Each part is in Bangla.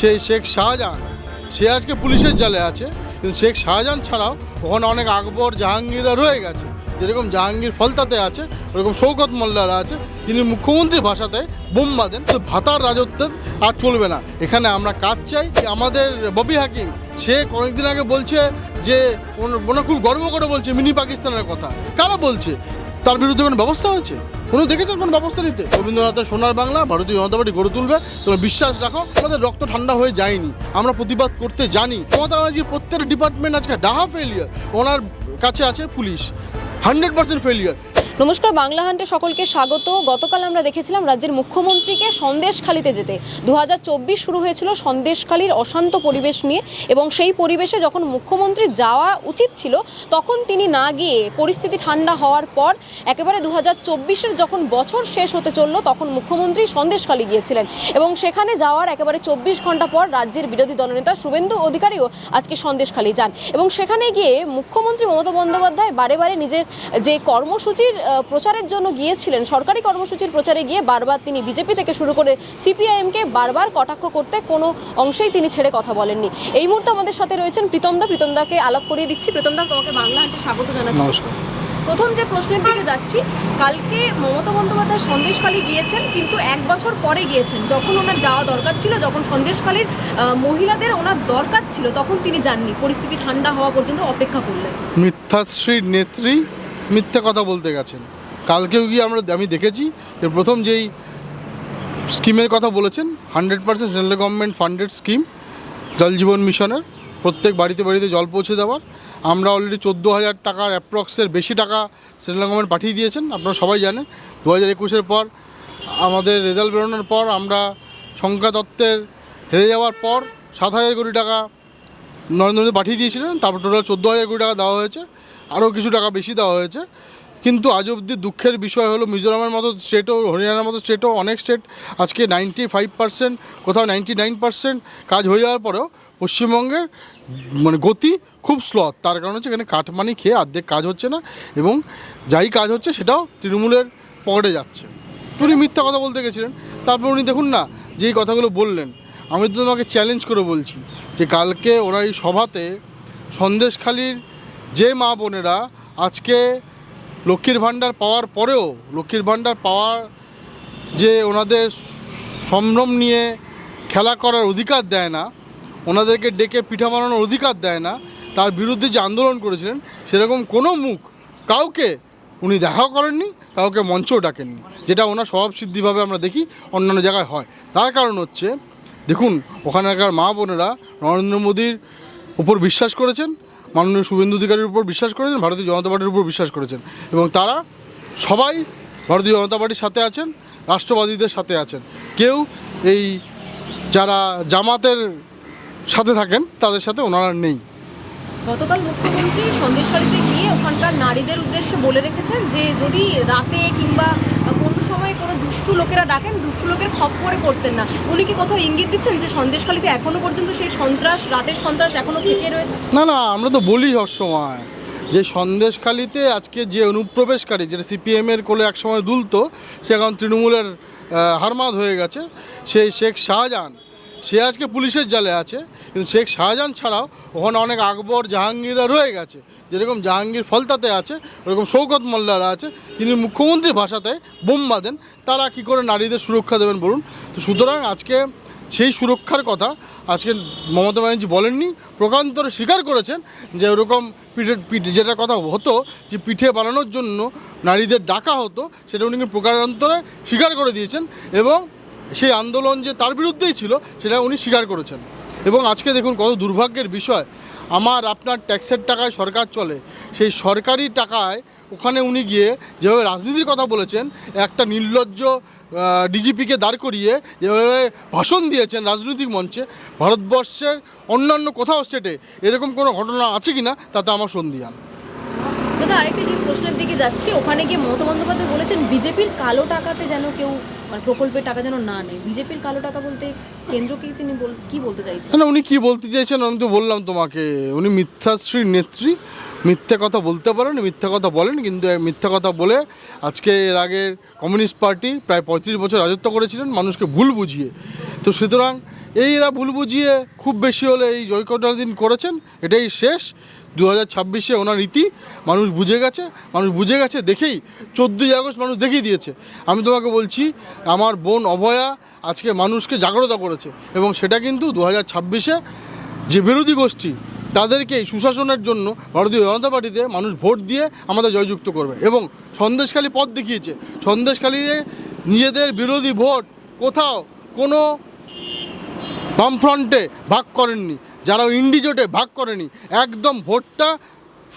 সেই শেখ শাহজাহান সে আজকে পুলিশের জালে আছে, কিন্তু শেখ শাহজাহান ছাড়াও ওখানে অনেক আকবর জাহাঙ্গীররা রয়ে গেছে। যেরকম জাহাঙ্গীর ফলতাতে আছে, ওরকম শৌকত মোল্লারা আছে, তিনি মুখ্যমন্ত্রীর ভাষাতে বোম বাঁধেন। তো ভাতার রাজত্ব আর চলবে না। এখানে আমরা কাজ চাই। আমাদের ববি হাকিম সে কয়েকদিন আগে বলছে যে ওনা খুব গর্ব করে বলছে মিনি পাকিস্তানের কথা। কারা বলছে? তার বিরুদ্ধে কোনো ব্যবস্থা হয়েছে? কোনো দেখেছেন কোনো ব্যবস্থা নিতে? রবীন্দ্রনাথের সোনার বাংলা ভারতীয় জনতা পার্টি গড়ে তুলবে, তোমরা বিশ্বাস রাখো। আমাদের রক্ত ঠান্ডা হয়ে যায়নি, আমরা প্রতিবাদ করতে জানি। মমতা ব্যানার্জির প্রত্যেকটা ডিপার্টমেন্ট আজকে ডাহা ফেলিয়ার, ওনার কাছে আছে পুলিশ 100% ফেলিয়ার। নমস্কার, বাংলা হান্টে সকলকে স্বাগত। গতকাল আমরা দেখেছিলাম রাজ্যের মুখ্যমন্ত্রীকে সন্দেশখালিতে যেতে। 2024 শুরু হয়েছিল সন্দেশখালির অশান্ত পরিবেশ নিয়ে, এবং সেই পরিবেশে যখন মুখ্যমন্ত্রী যাওয়া উচিত ছিল তখন তিনি না গিয়ে পরিস্থিতি ঠান্ডা হওয়ার পর একেবারে 2024-এর যখন বছর শেষ হতে চললো তখন মুখ্যমন্ত্রী সন্দেশখালি গিয়েছিলেন, এবং সেখানে যাওয়ার একেবারে 24 ঘন্টা পর রাজ্যের বিরোধী দলনেতা শুভেন্দু অধিকারীও আজকে সন্দেশখালি যান। এবং সেখানে গিয়ে মুখ্যমন্ত্রী মমতা বন্দ্যোপাধ্যায় বারে বারে নিজের যে কর্মসূচির প্রচারের জন্য গিয়েছিলেন, সরকারি কর্মসূচির প্রচারে গিয়ে বারবার তিনি বিজেপি থেকে শুরু করে সিপিআইএমকে বারবার কটাক্ষ করতে কোনো অংশেই তিনি ছেড়ে কথা বলেননি। এই মুহূর্তে আমাদের সাথে রয়েছেন প্রীতমদাকে আলাপ করিয়ে দিচ্ছি। প্রীতমদা, তোমাকে বাংলা হান্টে স্বাগত জানাচ্ছি। নমস্কার। প্রথম যে প্রশ্নের দিকে যাচ্ছি, কালকে মমতা বন্দ্যোপাধ্যায় সন্দেশখালি গিয়েছেন, কিন্তু 1 বছর পরে গিয়েছেন। যখন ওনার যাওয়া দরকার ছিল, যখন সন্দেশখালির মহিলাদের ওনার দরকার ছিল, তখন তিনি যাননি, পরিস্থিতি ঠান্ডা হওয়া পর্যন্ত অপেক্ষা করলেন। মিথ্যাশ্রীর নেত্রী মিথ্যে কথা বলতে গেছেন। কালকেও গিয়ে আমি দেখেছি যে প্রথম যেই স্কিমের কথা বলেছেন 100% সেন্ট্রাল গভর্নমেন্ট ফান্ডেড স্কিম, জল জীবন মিশনের, প্রত্যেক বাড়িতে বাড়িতে জল পৌঁছে দেওয়ার। আমরা অলরেডি 14,000 টাকার অ্যাপ্রক্সের বেশি টাকা সেন্ট্রাল গভর্নমেন্ট পাঠিয়ে দিয়েছেন। আপনারা সবাই জানেন 2021-এর পর আমাদের রেজাল্ট বেরোনোর পর আমরা সংখ্যা দত্তের হেরে যাওয়ার পর 7,000 কোটি টাকা নরেন্দ্র মোদী পাঠিয়ে দিয়েছিলেন। তারপর টোটাল 14,000 কোটি টাকা দেওয়া হয়েছে, আরও কিছু টাকা বেশি দেওয়া হয়েছে। কিন্তু আজ অবধি দুঃখের বিষয় হলো মিজোরামের মতো স্টেটও, হরিয়ানার মতো স্টেটও, অনেক স্টেট আজকে 95%, কোথাও 99% কাজ হয়ে যাওয়ার পরেও পশ্চিমবঙ্গের গতি খুব স্লো। তার কারণ হচ্ছে এখানে কাটমানি খেয়ে অর্ধেক কাজ হচ্ছে না, এবং যাই কাজ হচ্ছে সেটাও তৃণমূলের পকেটে যাচ্ছে। উনি মিথ্যা কথা বলতে গেছিলেন। তারপর উনি দেখুন না যেই কথাগুলো বললেন, আমি তো তোমাকে চ্যালেঞ্জ করে বলছি যে কালকে ওনার এই সভাতে সন্দেশখালির যে মা বোনেরা আজকে লক্ষ্মীর ভাণ্ডার পাওয়ার পরেও, লক্ষ্মীর ভাণ্ডার পাওয়ার যে ওনাদের সম্ভ্রম নিয়ে খেলা করার অধিকার দেয় না, ওনাদেরকে ডেকে পিঠা বানানোর অধিকার দেয় না, তার বিরুদ্ধে যে আন্দোলন করেছিলেন সেরকম কোনো মুখ কাউকে উনি দেখাও করেননি, কাউকে মঞ্চও ডাকেননি, যেটা ওনার স্বভাবসিদ্ধিভাবে আমরা দেখি অন্যান্য জায়গায় হয়। তার কারণ হচ্ছে দেখুন ওখানকার মা বোনেরা নরেন্দ্র মোদীর উপর বিশ্বাস করেছেন, মাননীয় শুভেন্দু অধিকারীর উপর বিশ্বাস করেছেন, ভারতীয় জনতা পার্টির উপর বিশ্বাস করেছেন, এবং তারা সবাই ভারতীয় জনতা পার্টির সাথে আছেন, রাষ্ট্রবাদীদের সাথে আছেন। কেউ এই যারা জামাতের সাথে থাকেন তাদের সাথে ওনারা নেই। গতকাল মুখ্যমন্ত্রী সন্দেশখালিতে গিয়ে ওখানকার নারীদের উদ্দেশ্যে বলে রেখেছেন যে যদি রাতে কিংবা কোনো সময় কোনো দুষ্টু লোকেরা ডাকেন, দুষ্টু লোকের খপ্পরে পড়তেন না। উনি কি কোথাও ইঙ্গিত দিচ্ছেন যে সন্দেশখালিতে এখনো পর্যন্ত সেই সন্ত্রাস, রাতের সন্ত্রাস এখনো থেকে রয়েছে? না, আমরা তো বলি সবসময় যে সন্দেশখালিতে আজকে যে অনুপ্রবেশকারী, যেটা সিপিএমের কোলে একসময় দুলতো, সে এখন তৃণমূলের হারমাদ হয়ে গেছে, সেই শেখ শাহজাহান সে আজকে পুলিশের জালে আছে, কিন্তু শেখ শাহজাহান ছাড়াও ওখানে অনেক আকবর জাহাঙ্গীররা রয়ে গেছে। যেরকম জাহাঙ্গীর ফলতাতে আছে, ওরকম শৌকত মোল্লারা আছে, তিনি মুখ্যমন্ত্রীর ভাষাতে বোম বাঁধেন। তারা কী করে নারীদের সুরক্ষা দেবেন বলুন? তো সুতরাং আজকে সেই সুরক্ষার কথা আজকে মমতা ব্যানার্জি বলেননি, প্রকান্তরে স্বীকার করেছেন যে ওরকম পিঠে যেটার কথা হতো যে পিঠে বানানোর জন্য নারীদের ডাকা হতো, সেটা উনি প্রকারান্তরে স্বীকার করে দিয়েছেন, এবং সেই আন্দোলন যে তার বিরুদ্ধেই ছিল সেটা উনি স্বীকার করেছেন। এবং আজকে দেখুন কত দুর্ভাগ্যের বিষয়, আমার আপনার ট্যাক্সের টাকায় সরকার চলে, সেই সরকারি টাকায় ওখানে উনি গিয়ে যেভাবে রাজনীতির কথা বলেছেন, একটা নির্লজ্জ ডিজিপিকে দাঁড় করিয়ে যেভাবে ভাষণ দিয়েছেন রাজনৈতিক মঞ্চে, ভারতবর্ষের অন্যান্য কোথাও স্টেটে এরকম কোনো ঘটনা আছে কি না তাতে আমার সন্দিহান। দাদা, আরেকটি যে প্রশ্নের দিকে যাচ্ছি, ওখানে গিয়ে মমতা বন্দ্যোপাধ্যায় বলেছেন বিজেপির কালো টাকাতে যেন কেউ প্রকল্পের টাকা যেন না নেয়। বিজেপির কালো টাকা বলতে কেন্দ্রকে তিনি কি বলতে চাইছেন? না, উনি কি বলতে চাইছেন আমি তো বললাম তোমাকে, উনি মিথ্যাশ্রীর নেত্রী, মিথ্যে কথা বলতে পারেন, মিথ্যে কথা বলেন, কিন্তু মিথ্যে কথা বলে আজকে এর আগের কমিউনিস্ট পার্টি প্রায় 35 বছর রাজত্ব করেছিলেন মানুষকে ভুল বুঝিয়ে। তো সুতরাং এরা ভুল বুঝিয়ে খুব বেশি হলে এই জয়কটা দিন করেছেন, এটাই শেষ। 2026-এ ওনার রীতি মানুষ বুঝে গেছে দেখেই 14ই আগস্ট মানুষ দেখিয়ে দিয়েছে। আমি তোমাকে বলছি, আমার বোন অভয়া আজকে মানুষকে জাগ্রত করেছে, এবং সেটা কিন্তু 2026-এ যে বিরোধী গোষ্ঠী তাদেরকে সুশাসনের জন্য ভারতীয় জনতা পার্টিতে মানুষ ভোট দিয়ে আমাদের জয়যুক্ত করবে। এবং সন্দেশখালী পথ দেখিয়েছে, সন্দেশখালীতে নিজেদের বিরোধী ভোট কোথাও কোনো বামফ্রন্টে ভাগ করেননি, যারা ইন্ডিজোটে ভাগ করেনি, একদম ভোটটা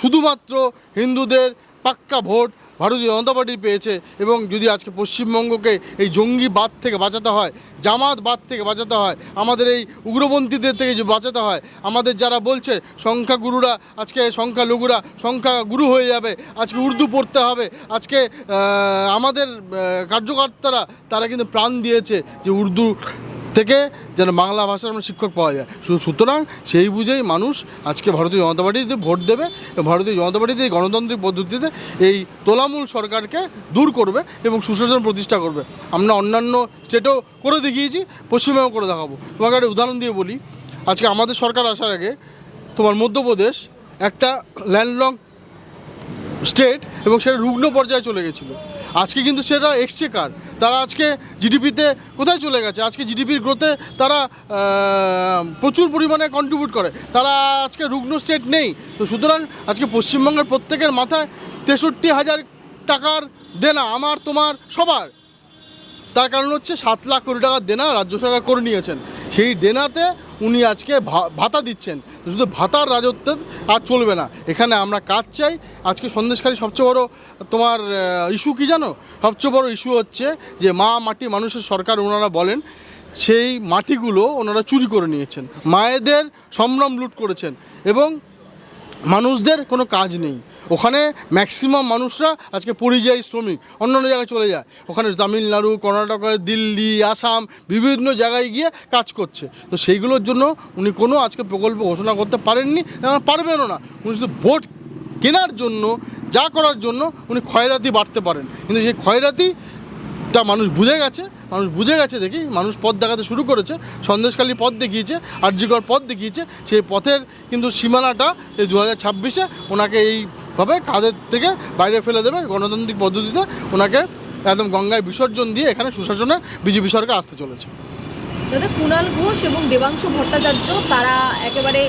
শুধুমাত্র হিন্দুদের পাক্কা ভোট ভারতীয় জনতা পার্টি পেয়েছে। এবং যদি আজকে পশ্চিমবঙ্গকে এই জঙ্গিবাদ থেকে বাঁচাতে হয়, জামাতবাদ থেকে বাঁচাতে হয়, আমাদের এই উগ্রপন্থীদের থেকে যে বাঁচাতে হয়, আমাদের যারা বলছে সংখ্যাগুরুরা আজকে সংখ্যালঘুরা সংখ্যাগুরু হয়ে যাবে, আজকে উর্দু পড়তে হবে, আজকে আমাদের কার্যকর্তারা তারা কিন্তু প্রাণ দিয়েছে যে উর্দু থেকে যেন বাংলা ভাষার আমরা শিক্ষক পাওয়া যায়। সুতরাং সেই বুঝেই মানুষ আজকে ভারতীয় জনতা পার্টিতে ভোট দেবে, ভারতীয় জনতা পার্টিতে এই গণতান্ত্রিক পদ্ধতিতে এই তোলামূল সরকারকে দূর করবে এবং সুশাসন প্রতিষ্ঠা করবে। আমরা অন্যান্য স্টেটেও করে দেখিয়েছি, পশ্চিমবঙ্গেও করে দেখাবো। তোমাকে একটা উদাহরণ দিয়ে বলি, আজকে আমাদের সরকার আসার আগে তোমার মধ্যপ্রদেশ একটা ল্যান্ডলক স্টেট এবং সেটা রুগ্ন পর্যায়ে চলে গেছিলো। আজকে কিন্তু সেটা এক্সচেকার, তারা আজকে জিডিপিতে কোথায় চলে গেছে, আজকে জিডিপির গ্রোথে তারা প্রচুর পরিমাণে কন্ট্রিবিউট করে, তারা আজকে রুগ্ন স্টেট নেই। তো সুতরাং আজকে পশ্চিমবঙ্গের প্রত্যেকের মাথায় 63,000 টাকার দেনা, আমার তোমার সবার। তার কারণ হচ্ছে 7 লাখ কোটি টাকার দেনা রাজ্য সরকার করে নিয়েছেন, সেই দেনাতে উনি আজকে ভাতা দিচ্ছেন। শুধু ভাতার রাজত্ব আর চলবে না, এখানে আমরা কাজ চাই। আজকে সন্দেশখালী সবচেয়ে বড় তোমার ইস্যু কী জানো? সবচেয়ে বড় ইস্যু হচ্ছে যে মা মাটি মানুষের সরকার ওনারা বলেন, সেই মাটিগুলো ওনারা চুরি করে নিয়েছেন, মায়েদের সম্ভ্রম লুট করেছেন এবং মানুষদের কোনো কাজ নেই। ওখানে ম্যাক্সিমাম মানুষরা আজকে পরিযায়ী শ্রমিক, অন্যান্য জায়গায় চলে যায়, ওখানে তামিলনাড়ু, কর্ণাটক, দিল্লি, আসাম বিভিন্ন জায়গায় গিয়ে কাজ করছে। তো সেইগুলোর জন্য উনি কোনো আজকে প্রকল্প ঘোষণা করতে পারেননি, পারবেনও না। উনি শুধু ভোট কেনার জন্য, যা করার জন্য উনি খয়রাতি বাড়তে পারেন, কিন্তু সেই খয়রাতিটা মানুষ বুঝে গেছে দেখি মানুষ পথ দেখাতে শুরু করেছে। সন্দেশখালী পথ দেখিয়েছে, আরজিকর পথ দেখিয়েছে, সেই পথের কিন্তু সীমানাটা এই 2026-এ ওনাকে এইভাবে কাঁধের থেকে বাইরে ফেলে দেবে, গণতান্ত্রিক পদ্ধতিতে ওনাকে একদম গঙ্গায় বিসর্জন দিয়ে এখানে সুশাসনের বিজেপি সরকার আসতে চলেছে। দাদা, কুণাল ঘোষ এবং দেবাংশু ভট্টাচার্য তারা একেবারে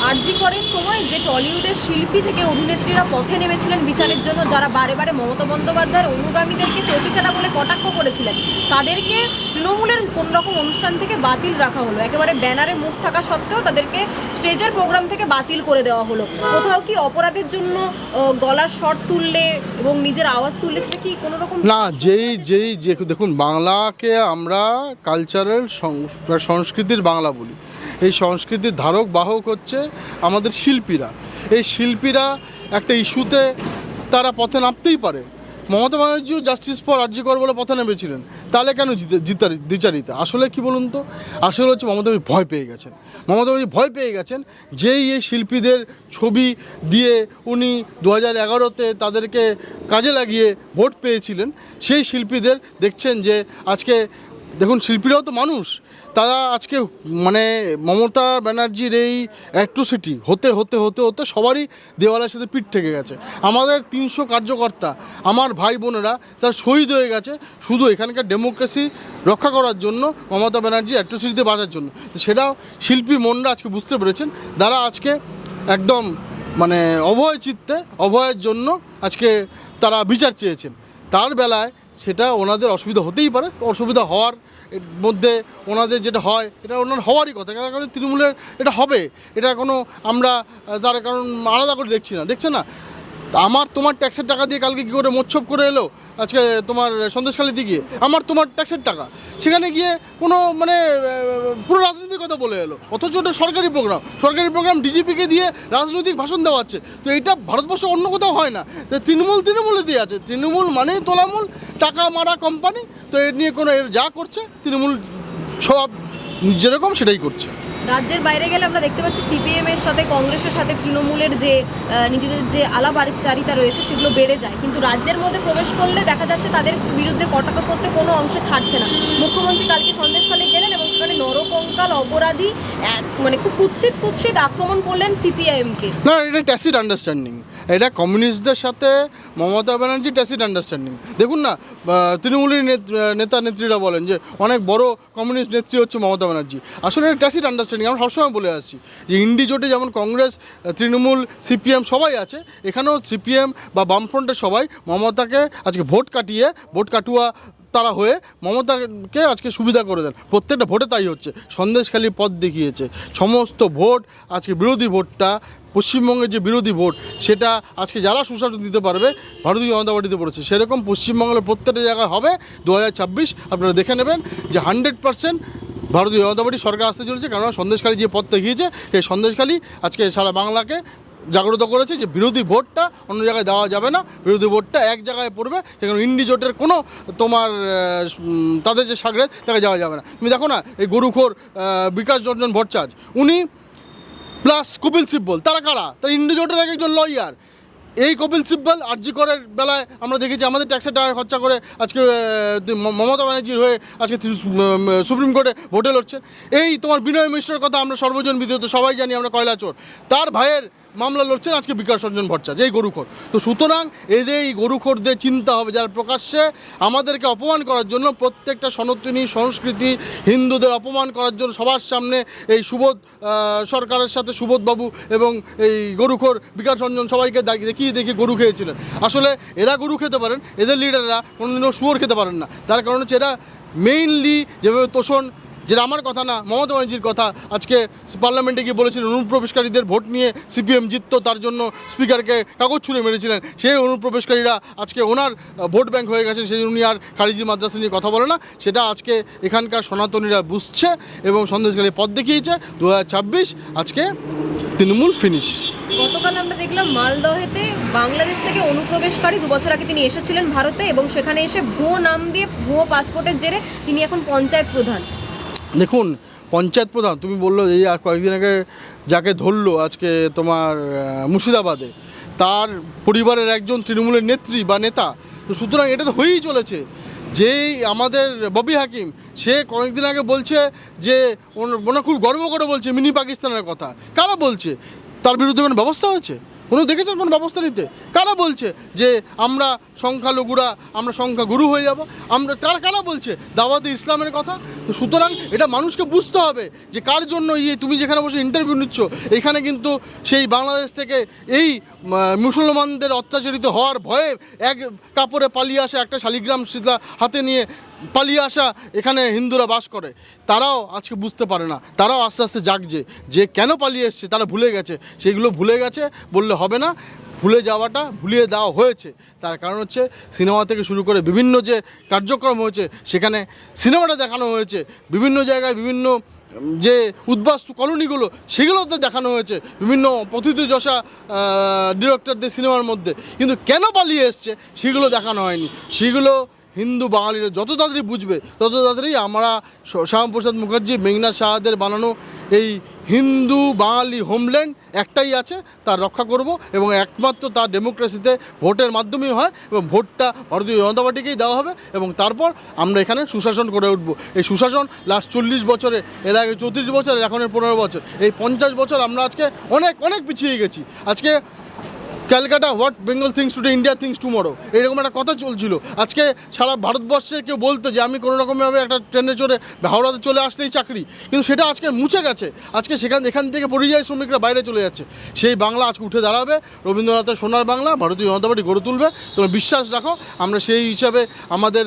আরজি করের সময় যে টলিউডের শিল্পী থেকে অভিনেত্রীরা পথে নেমেছিলেন বিচারের জন্য, যারা বারে বারে মমতা বন্দ্যোপাধ্যায়ের অনুগামীদেরকে চটিচাটা বলে কটাক্ষ করেছিলেন, তাদেরকে তৃণমূলের কোনো রকম অনুষ্ঠান থেকে বাতিল রাখা হলো। একেবারে ব্যানারে মুখ থাকা সত্ত্বেও তাদেরকে স্টেজের প্রোগ্রাম থেকে বাতিল করে দেওয়া হলো। কোথাও কি অপরাধের জন্য গলার স্বর তুললে এবং নিজের আওয়াজ তুললে সেটা কি কোনো রকম না? যেই দেখুন, বাংলাকে আমরা কালচারাল সংস্কৃতির বাংলা বলি, এই সংস্কৃতির ধারক বাহক হচ্ছে আমাদের শিল্পীরা। এই শিল্পীরা একটা ইস্যুতে তারা পথে নামতেই পারে। মমতা ব্যানার্জিও জাস্টিস ফর আরজিকর বলে পথে নেমেছিলেন, তাহলে কেন দ্বিচারিতা? আসলে কি বলুন তো, আসলে হচ্ছে মমতা ব্যানার্জি ভয় পেয়ে গেছেন যেই এই শিল্পীদের ছবি দিয়ে উনি 2011-তে তাদেরকে কাজে লাগিয়ে ভোট পেয়েছিলেন। সেই শিল্পীদের দেখছেন যে আজকে দেখুন, শিল্পীরাও তো মানুষ, তারা আজকে মানে মমতা ব্যানার্জির এই অ্যাট্রোসিটি হতে হতে হতে হতে সবারই দেওয়ালের সাথে পিঠ থেকে গেছে। আমাদের 300 কার্যকর্তা, আমার ভাই বোনেরা তারা শহীদ হয়ে গেছে শুধু এখানকার ডেমোক্রেসি রক্ষা করার জন্য, মমতা ব্যানার্জি অ্যাট্রোসিটিতে বাঁচার জন্য। তো সেটাও শিল্পী মনরা আজকে বুঝতে পেরেছেন, তারা আজকে একদম মানে অভয় চিত্তে, অভয়ের জন্য আজকে তারা বিচার চেয়েছেন। তার বেলায় সেটা ওনাদের অসুবিধা হতেই পারে, অসুবিধা হওয়ার মধ্যে ওনাদের যেটা হয় এটা ওনার হওয়ারই কথা, কারণ তৃণমূলের এটা হবে, এটা কোনো আমরা তার কারণ আলাদা করে দেখছে না। আমার তোমার ট্যাক্সের টাকা দিয়ে কালকে কী করে মোচ্ছব করে এলো আজকে তোমার সন্দেশখালীতে গিয়ে, আমার তোমার ট্যাক্সের টাকা, সেখানে গিয়ে কোনো মানে পুরো রাজনীতির কথা বলে এলো, অথচ ওটা সরকারি প্রোগ্রাম ডিজিপিকে দিয়ে রাজনৈতিক ভাষণ দেওয়া হচ্ছে। তো এইটা ভারতবর্ষে অন্য কোথাও হয় না। তো তৃণমূলে দিয়ে আছে, তৃণমূল মানে তোলামূল টাকা মারা কোম্পানি। তো এর নিয়ে কোনো যা করছে তৃণমূল সব যেরকম সেটাই করছে। রাজ্যের বাইরে গেলে আমরা দেখতে পাচ্ছি সিপিএমের সাথে কংগ্রেসের সাথে তৃণমূলের যে নিজেদের যে আলাপচারিতা রয়েছে সেগুলো বেড়ে যায়, কিন্তু রাজ্যের মধ্যে প্রবেশ করলে দেখা যাচ্ছে তাদের বিরুদ্ধে কটাক্ষ করতে কোনো অংশ ছাড়ছে না। মুখ্যমন্ত্রী কালকে সন্দেশখালী গেলেন এবং সেখানে নরকঙ্কাল অপরাধী মানে খুব কুৎসিত আক্রমণ করলেন সিপিআইএমকে। না, এটা ট্যাসিট আন্ডারস্ট্যান্ডিং, এটা কমিউনিস্টদের সাথে মমতা ব্যানার্জি ট্যাসিট আন্ডারস্ট্যান্ডিং। দেখুন না, তৃণমূলের নেতা নেত্রীরা বলেন যে অনেক বড় কমিউনিস্ট নেত্রী হচ্ছে মমতা ব্যানার্জি। আসলে এটা ট্যাসিট আন্ডারস্ট্যান্ডিং। আমরা সবসময় বলে আসছি যে ইন্ডি জোটে যেমন কংগ্রেস, তৃণমূল, সিপিএম সবাই আছে, এখানেও সিপিএম বা বামফ্রন্টের সবাই মমতাকে আজকে ভোট কাটুয়া তারা হয়ে মমতাকে আজকে সুবিধা করে দেন। প্রত্যেকটা ভোটে তাই হচ্ছে। সন্দেশখালী পথ দেখিয়েছে, সমস্ত ভোট আজকে বিরোধী ভোটটা, পশ্চিমবঙ্গের যে বিরোধী ভোট সেটা আজকে যারা সুশাসন দিতে পারবে ভারতীয় জনতা পার্টিতে পড়েছে। সেরকম পশ্চিমবঙ্গের প্রত্যেকটা জায়গায় হবে 2026। আপনারা দেখে নেবেন যে 100% ভারতীয় জনতা পার্টি সরকার আসতে চলেছে। কেননা সন্দেশখালী যে পথ দেখিয়েছে, এই সন্দেশখালী আজকে সারা বাংলাকে জাগ্রত করেছে যে বিরোধী ভোটটা অন্য জায়গায় দেওয়া যাবে না, বিরোধী ভোটটা এক জায়গায় পড়বে। সেখানে ইন্ডি জোটের কোনো তোমার তাদের যে সাগরেদ তাকে যাওয়া যাবে না। তুমি দেখো না, এই গরুখোর বিকাশ রঞ্জন ভট্টাচার্য উনি প্লাস কপিল সিব্বল, তারা কারা? তারা ইন্ডি জোটের একজন লয়ার। এই কপিল সিব্বল আরজি করের বেলায় আমরা দেখেছি আমাদের ট্যাক্সের টাকা খরচা করে আজকে মমতা ব্যানার্জির হয়ে আজকে সুপ্রিম কোর্টে ভোটে লড়ছেন। এই তোমার বিনয় মিশ্রের কথা আমরা সর্বজন বিদিত সবাই জানি, আমরা কয়লাচোর, তার ভাইয়ের মামলা লড়ছেন আজকে বিকাশ রঞ্জন ভট্টাচার্য, এই গরুখোর। তো সুতরাং এই যে এই গরুখোরদের চিন্তা হবে যারা প্রকাশ্যে আমাদেরকে অপমান করার জন্য, প্রত্যেকটা সনাতনী সংস্কৃতি হিন্দুদের অপমান করার জন্য সবার সামনে এই সুবোধ সরকারের সাথে সুবোধবাবু এবং এই গরুখোর বিকাশ রঞ্জন সবাইকে দেখিয়ে গরু খেয়েছিলেন। আসলে এরা গরু খেতে পারেন, এদের লিডাররা কোনোদিনও শুয়োর খেতে পারেন না। তার কারণ হচ্ছে এরা মেইনলি যেভাবে তোষণ, যেটা আমার কথা না, মমতা ব্যানার্জির কথা, আজকে পার্লামেন্টে গিয়ে বলেছিলেন অনুপ্রবেশকারীদের ভোট নিয়ে সিপিএম জিততো, তার জন্য স্পিকারকে কাগজ ছুঁড়ে মেরেছিলেন। সেই অনুপ্রবেশকারীরা আজকে ওনার ভোট ব্যাংক হয়ে গেছেন, সেই উনি আর খারিজি মাদ্রাসা নিয়ে কথা বলে না। সেটা আজকে এখানকার সনাতনীরা বুঝছে এবং সন্দেশখালী পথ দেখিয়েছে। 2026 আজকে তৃণমূল ফিনিশ। গতকাল আমরা দেখলাম মালদহেতে বাংলাদেশ থেকে অনুপ্রবেশকারী 2 বছর আগে তিনি এসেছিলেন ভারতে, এবং সেখানে এসে ভুয়ো নাম দিয়ে ভুয়ো পাসপোর্টের জেরে তিনি এখন পঞ্চায়েত প্রধান। দেখুন, পঞ্চায়েত প্রধান তুমি বললো এই কয়েকদিন আগে যাকে ধরলো আজকে তোমার মুর্শিদাবাদে, তার পরিবারের একজন তৃণমূলের নেত্রী বা নেতা। তো সুতরাং এটা তো হয়েই চলেছে। যেই আমাদের ববি হাকিম, সে কয়েকদিন আগে বলছে যে ওনা খুব গর্ব করে বলছে মিনি পাকিস্তানের কথা। কারা বলছে? তার বিরুদ্ধে কোনো ব্যবস্থা হয়েছে? কোনো দেখেছেন কোনো ব্যবস্থা নিতে? কারা বলছে যে আমরা সংখ্যালঘুরা, আমরা সংখ্যাগুরু হয়ে যাব? আমরা কারা বলছে দাওয়াতে ইসলামের কথা? তো সুতরাং এটা মানুষকে বুঝতে হবে যে কার জন্য তুমি যেখানে বসে ইন্টারভিউ নিচ্ছ, এখানে কিন্তু সেই বাংলাদেশ থেকে এই মুসলমানদের অত্যাচারিত হওয়ার ভয়ে এক কাপড়ে পালিয়ে আসা, একটা শালিগ্রাম শিলা হাতে নিয়ে পালিয়ে আসা এখানে হিন্দুরা বাস করে, তারাও আজকে বুঝতে পারে না। তারাও আস্তে আস্তে জাগছে যে কেন পালিয়ে এসছে, তারা ভুলে গেছে। সেইগুলো ভুলে গেছে বললে হবে না, ভুলে যাওয়াটা ভুলিয়ে দেওয়া হয়েছে। তার কারণ হচ্ছে সিনেমা থেকে শুরু করে বিভিন্ন যে কার্যক্রম হয়েছে, সেখানে সিনেমাটা দেখানো হয়েছে, বিভিন্ন জায়গায় বিভিন্ন যে উদ্বাস্তু কলোনিগুলো সেগুলোতে দেখানো হয়েছে, বিভিন্ন প্রথিতযশা ডিরেক্টরদের সিনেমার মধ্যে। কিন্তু কেন পালিয়ে এসছে সেগুলো দেখানো হয়নি। সেগুলো হিন্দু বাঙালিরা যত তাড়াতাড়ি বুঝবে তত তাড়াতাড়ি আমরা শ্যামাপ্রসাদ মুখার্জি, মেঘনাথ সাহাদের বানানো এই হিন্দু বাঙালি হোমল্যান্ড একটাই আছে, তার রক্ষা করব এবং একমাত্র তার ডেমোক্রেসিতে ভোটের মাধ্যমেই হয় এবং ভোটটা ভারতীয় জনতা পার্টিকেই দেওয়া হবে এবং তারপর আমরা এখানে সুশাসন করে উঠব। এই সুশাসন লাস্ট 40 বছরে, এর আগে 34 বছর, এখনের 15 বছর, এই 50 বছর আমরা আজকে অনেক পিছিয়ে গেছি। আজকে Calcutta what Bengal things today, India things tomorrow, এরকম একটা কথা চলছিল। আজকে সারা ভারতবর্ষে কেউ বলতো যে আমি কোনো রকমভাবে একটা ট্রেনে চড়ে হাওড়াতে চলে আসলেই চাকরি, কিন্তু সেটা আজকে মুছে গেছে। আজকে এখান থেকে পরিযায়ী শ্রমিকরা বাইরে চলে যাচ্ছে। সেই বাংলা আজকে উঠে দাঁড়াবে, রবীন্দ্রনাথের সোনার বাংলা ভারতীয় জনতা পার্টি গড়ে তুলবে। তোমরা বিশ্বাস রাখো, আমরা সেই হিসাবে আমাদের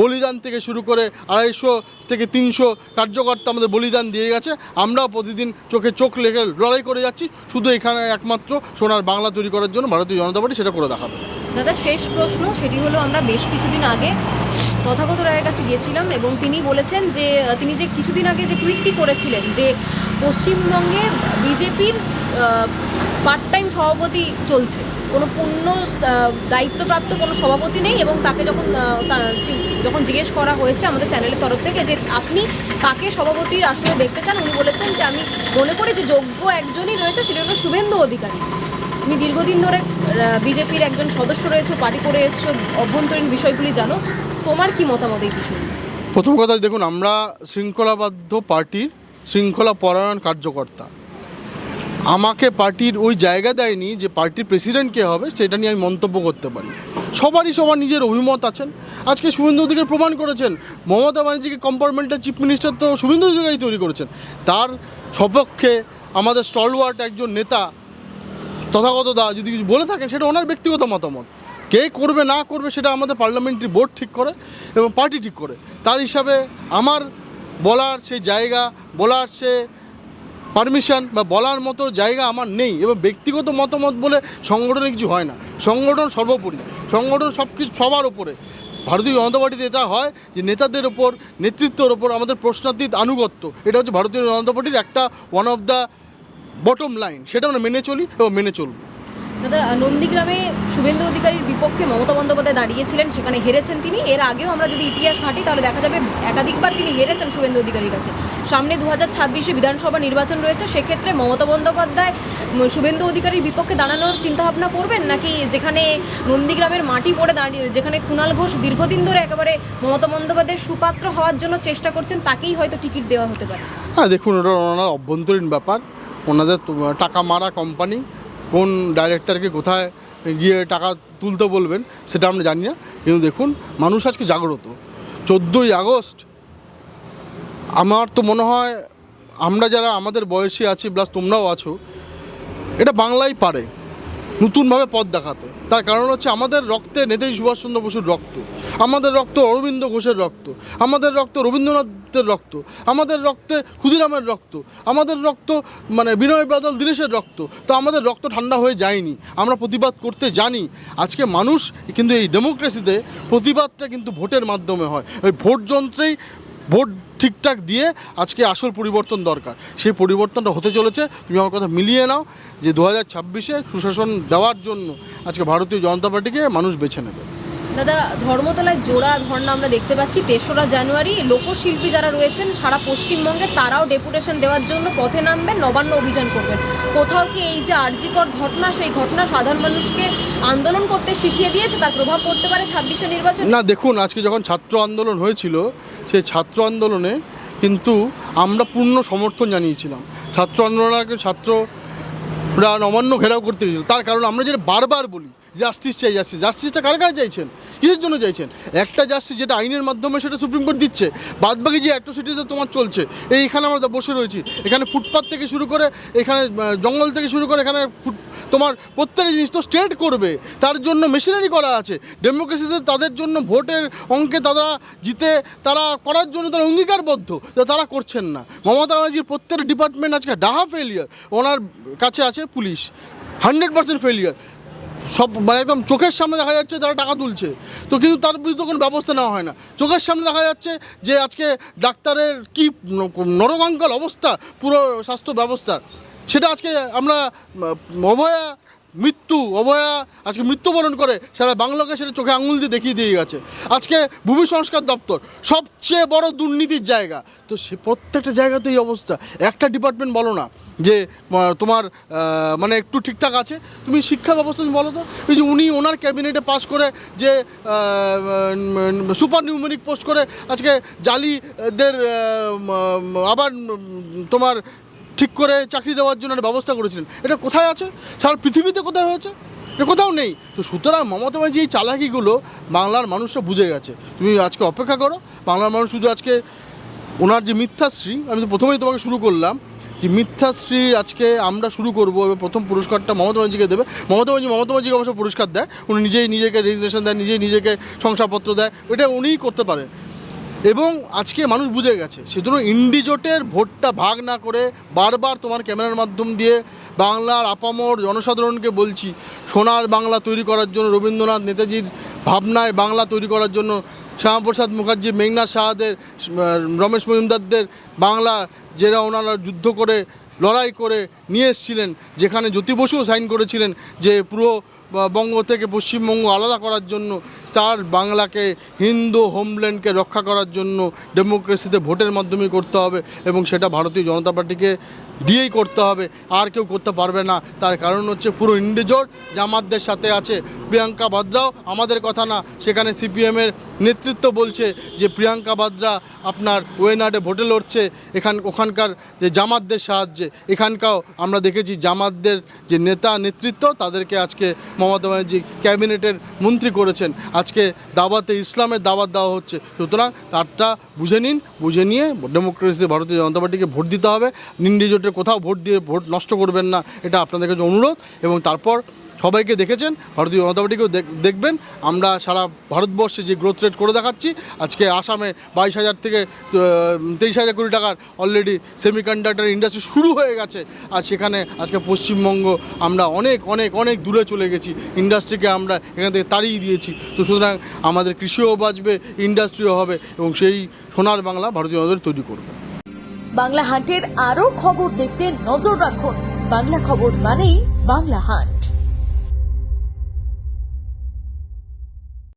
বলিদান থেকে শুরু করে 250 থেকে 300 কার্যকর্তা আমাদের বলিদান দিয়ে গেছে। আমরাও প্রতিদিন চোখে চোখ লেগে লড়াই করে যাচ্ছি, শুধু এখানে একমাত্র সোনার বাংলা তৈরি করার জন্য ভারতীয় জনতা পার্টি সেটা করে দেখাবে। দাদা, শেষ প্রশ্ন, সেটি হলো আমরা বেশ কিছুদিন আগে তথাগত রায়ের কাছে গিয়েছিলাম এবং তিনি বলেছেন যে তিনি যে কিছুদিন আগে যে টুইটটি করেছিলেন যে পশ্চিমবঙ্গে বিজেপির পার্ট টাইম সভাপতি চলছে, কোনো পূর্ণ দায়িত্বপ্রাপ্ত কোনো সভাপতি নেই, এবং তাকে যখন জিজ্ঞেস করা হয়েছে আমাদের চ্যানেলের তরফ থেকে যে আপনি কাকে সভাপতি আসলে দেখতে চান, উনি বলেছেন যে আমি মনে করি যে যোগ্য একজনই রয়েছে, সেটা হলো শুভেন্দু অধিকারী। তুমি দীর্ঘদিন ধরে বিজেপির একজন সদস্য রয়েছে, পার্টি করে এসছো, অভ্যন্তরীণ বিষয়গুলি জানো, তোমার কি মতামত এই বিষয়ে? প্রথম কথা দেখুন, আমরা শৃঙ্খলাবদ্ধ পার্টির শৃঙ্খলা পরায়ণ কার্যকর্তা। আমাকে পার্টির ওই জায়গা দেয়নি যে পার্টির প্রেসিডেন্ট কে হবে সেটা নিয়ে আমি মন্তব্য করতে পারি। সবার নিজের অভিমত আছেন। আজকে শুভেন্দু অধিকারী প্রমাণ করেছেন, মমতা ব্যানার্জিকে কম্পার্টমেন্টাল চিফ মিনিস্টার তো শুভেন্দু অধিকারী তৈরি করেছেন। তার সপক্ষে আমাদের স্টলওয়ার্ট একজন নেতা তথাগত দা যদি কিছু বলে থাকেন সেটা ওনার ব্যক্তিগত মতামত। কে করবে না করবে সেটা আমাদের পার্লামেন্টারি বোর্ড ঠিক করে এবং পার্টি ঠিক করে। তার হিসাবে আমার বলার সেই জায়গা, বলার সে পারমিশন বা বলার মতো জায়গা আমার নেই। এবং ব্যক্তিগত মতামত বলে সংগঠনে কিছু হয় না। সংগঠন সর্বোপরি, সংগঠন সব কিছু সবার ওপরে। ভারতীয় জনতা পার্টিতে এটা হয় যে নেতাদের ওপর, নেতৃত্বের ওপর আমাদের প্রশ্নাতীত আনুগত্য, এটা হচ্ছে ভারতীয় জনতা পার্টির একটা one of the bottom line. সেটা আমরা মেনে চলি এবং মেনে চলব। দাদা, নন্দীগ্রামে শুভেন্দু অধিকারীর বিপক্ষে মমতা বন্দ্যোপাধ্যায় দাঁড়িয়েছিলেন, সেখানে হেরেছেন তিনি। এর আগেও আমরা যদি ইতিহাস ঘাঁটি তাহলে দেখা যাবে একাধিকবার তিনি হেরেছেন শুভেন্দু অধিকারীর কাছে। সামনে 2026 বিধানসভা নির্বাচন রয়েছে, সেক্ষেত্রে মমতা বন্দ্যোপাধ্যায় শুভেন্দু অধিকারীর বিপক্ষে দাঁড়ানোর চিন্তাভাবনা করবেন, নাকি যেখানে নন্দীগ্রামের মাটি পড়ে দাঁড়িয়ে, যেখানে কুণাল ঘোষ দীর্ঘদিন ধরে একেবারে মমতা বন্দ্যোপাধ্যায়ের সুপাত্র হওয়ার জন্য চেষ্টা করছেন, তাকেই হয়তো টিকিট দেওয়া হতে পারে? হ্যাঁ দেখুন, ওটা ওনার অভ্যন্তরীণ ব্যাপার। ওনাদের টাকা মারা কোম্পানি, কোন ডাইরেক্টরকে কোথায় গিয়ে টাকা তুলতে বলবেন সেটা আমরা জানি না। কিন্তু দেখুন, মানুষ আজকে জাগ্রত। 14ই আগস্ট আমার তো মনে হয় আমরা যারা আমাদের বয়সী আছি, প্লাস তোমরাও আছো, এটা বাংলাই পারে নতুনভাবে পথ দেখাতে। তার কারণ হচ্ছে আমাদের রক্তে নেতাজি সুভাষচন্দ্র বসুর রক্ত, আমাদের রক্ত অরবিন্দ ঘোষের রক্ত, আমাদের রক্ত রবীন্দ্রনাথের রক্ত, আমাদের রক্তে ক্ষুদিরামের রক্ত, আমাদের রক্ত মানে বিনয় বাদল দীনেশের রক্ত। তো আমাদের রক্ত ঠান্ডা হয়ে যায়নি, আমরা প্রতিবাদ করতে জানি। আজকে মানুষ কিন্তু এই ডেমোক্রেসিতে প্রতিবাদটা কিন্তু ভোটের মাধ্যমে হয়। ওই ভোট যন্ত্রেই ভোট ঠিকঠাক দিয়ে আজকে আসল পরিবর্তন দরকার। সেই পরিবর্তনটা হতে চলেছে। তুমি আমার কথা মিলিয়ে নাও যে 2026-এ সুশাসন দেওয়ার জন্য আজকে ভারতীয় জনতা পার্টিকে মানুষ বেছে নেবে। দাদা, ধর্মতলায় জোড়া ধর্ণা আমরা দেখতে পাচ্ছি। 3রা জানুয়ারি লোকশিল্পী যারা রয়েছেন সারা পশ্চিমবঙ্গে, তারাও ডেপুটেশন দেওয়ার জন্য পথে নামবেন, নবান্ন অভিযান করবেন। কোথাও কি এই যে আরজিকর ঘটনা, সেই ঘটনা সাধারণ মানুষকে আন্দোলন করতে শিখিয়ে দিয়েছে, তার প্রভাব পড়তে পারে 26-এ নির্বাচন? না দেখুন, আজকে যখন ছাত্র আন্দোলন হয়েছিল, সেই ছাত্র আন্দোলনে কিন্তু আমরা পূর্ণ সমর্থন জানিয়েছিলাম। ছাত্র আন্দোলনকে ছাত্ররা নবান্ন ঘেরাও করতে গেছিল। তার কারণ আমরা যেটা বারবার বলি, জাস্টিস চাই, জাস্টিস। জাস্টিসটা কার কাছে চাইছেন, কিসের জন্য চাইছেন? একটা জাস্টিস যেটা আইনের মাধ্যমে সেটা সুপ্রিম কোর্ট দিচ্ছে, বাদবাকি যে অ্যাট্রোসিটিতে তোমার চলছে, এইখানে আমরা বসে রয়েছি, এখানে ফুটপাথ থেকে শুরু করে, এখানে জঙ্গল থেকে শুরু করে, এখানে তোমার প্রত্যেকটা জিনিস তো স্টেট করবে, তার জন্য মেশিনারি করা আছে। ডেমোক্রেসিতে তাদের জন্য ভোটের অঙ্কে তারা জিতে, তারা করার জন্য তারা অঙ্গীকারবদ্ধ, তারা করছেন না। মমতা ব্যানার্জির প্রত্যেকটা ডিপার্টমেন্ট আজকে ডাহা ফেলিয়ার। ওনার কাছে আছে পুলিশ 100% ফেলিয়ার। সব মানে একদম চোখের সামনে দেখা যাচ্ছে তারা টাকা তুলছে, তো কিন্তু তার বিরুদ্ধে কোনো ব্যবস্থা নেওয়া হয় না। চোখের সামনে দেখা যাচ্ছে যে আজকে ডাক্তারের কি নরকঙ্কাল অবস্থা পুরো স্বাস্থ্য ব্যবস্থার, সেটা আজকে আমরা অভয়া আজকে মৃত্যুবরণ করে সারা বাংলাকে সেটা চোখে আঙুল দিয়ে দেখিয়ে দিয়ে গেছে। আজকে ভূমি সংস্কার দপ্তর সবচেয়ে বড় দুর্নীতির জায়গা, তো সে প্রত্যেকটা জায়গাতে এই অবস্থা। একটা ডিপার্টমেন্ট বলো না যে তোমার মানে একটু ঠিকঠাক আছে। তুমি শিক্ষা ব্যবস্থা তুমি বলো তো, এই যে উনি ওনার ক্যাবিনেটে পাস করে যে সুপার নিউমেরিক পোস্ট করে আজকে জালিদের আবার তোমার ঠিক করে চাকরি দেওয়ার জন্য একটা ব্যবস্থা করেছিলেন, এটা কোথায় আছে? সারা পৃথিবীতে কোথায় হয়েছে? এটা কোথাও নেই। তো সুতরাং মমতা ব্যানার্জি এই চালাকিগুলো বাংলার মানুষরা বুঝে গেছে। তুমি আজকে অপেক্ষা করো, বাংলার মানুষ শুধু আজকে ওনার যে মিথ্যাশ্রী, আমি তো প্রথমেই তোমাকে শুরু করলাম যে মিথ্যাশ্রী আজকে আমরা শুরু করবো। এবার প্রথম পুরস্কারটা মমতা ব্যানার্জিকে দেবে। মমতা ব্যানার্জিকে অবশ্য পুরস্কার দেয়, উনি নিজেই নিজেকে রেজিগনেশন দেয়, নিজেকে শংসাপত্র দেয়, এটা উনিই করতে পারেন। এবং আজকে মানুষ বুঝে গেছে। সেজন্য ইন্ডিজোটের ভোটটা ভাগ না করে বারবার তোমার ক্যামেরার মাধ্যম দিয়ে বাংলার আপামর জনসাধারণকে বলছি, সোনার বাংলা তৈরি করার জন্য, রবীন্দ্রনাথ নেতাজির ভাবনায় বাংলা তৈরি করার জন্য, শ্যামাপ্রসাদ মুখার্জি, মেঘনাথ সাহাদের, রমেশ মজুমদারদের বাংলা, যারা ওনারা যুদ্ধ করে লড়াই করে নিয়ে এসেছিলেন, যেখানে জ্যোতি বসুও সাইন করেছিলেন যে পুরো বঙ্গ থেকে পশ্চিমবঙ্গ আলাদা করার জন্য, তার বাংলাকে হিন্দু হোমল্যান্ডকে রক্ষা করার জন্য ডেমোক্রেসিতে ভোটের মাধ্যমে করতে হবে এবং সেটা ভারতীয় জনতা পার্টিকে দিয়েই করতে হবে, আর কেউ করতে পারবে না। তার কারণ হচ্ছে পুরো ইন্ডিজোট জামাতদের সাথে আছে। প্রিয়াঙ্কা ভাদ্রাও আমাদের কথা না, সেখানে সিপিএমের নেতৃত্ব বলছে যে প্রিয়াঙ্কা বাদ্রা আপনার ওয়েনাডে ভোটে লড়ছে ওখানকার যে জামাতদের সাহায্যে। এখানকাও আমরা দেখেছি জামাতদের যে নেতা নেতৃত্ব তাদেরকে আজকে মমতা ব্যানার্জি ক্যাবিনেটের মন্ত্রী করেছেন। আজকে দাওয়াতে ইসলামের দাওয়াত দেওয়া হচ্ছে। সুতরাং তারটা বুঝে নিন, বুঝে নিয়ে ডেমোক্রেসি ভারতীয় জনতা পার্টিকে ভোট দিতে হবে। নিন্ডি জোটের কোথাও ভোট দিয়ে ভোট নষ্ট করবেন না, এটা আপনাদের কাছে অনুরোধ। এবং তারপর সবাইকে দেখেছেন, ভারতীয় জনতা পার্টিকেও দেখবেন। আমরা সারা ভারতবর্ষে যে গ্রোথ রেট করে দেখাচ্ছি, আজকে আসামে 22,000 থেকে 23,000 কোটি টাকার অলরেডি সেমিকন্ডাক্টর ইন্ডাস্ট্রি শুরু হয়ে গেছে। আর সেখানে আজকে পশ্চিমবঙ্গ আমরা অনেক অনেক অনেক দূরে চলে গেছি, ইন্ডাস্ট্রিকে আমরা এখান থেকে তাড়িয়ে দিয়েছি। তো সুতরাং আমাদের কৃষিও বাঁচবে, ইন্ডাস্ট্রিও হবে, এবং সেই সোনার বাংলা ভারতীয় জনতা পার্টি তৈরি করবে। বাংলা হাটের আরো খবর দেখতে নজর রাখুন। বাংলা খবর মানেই বাংলা হাট।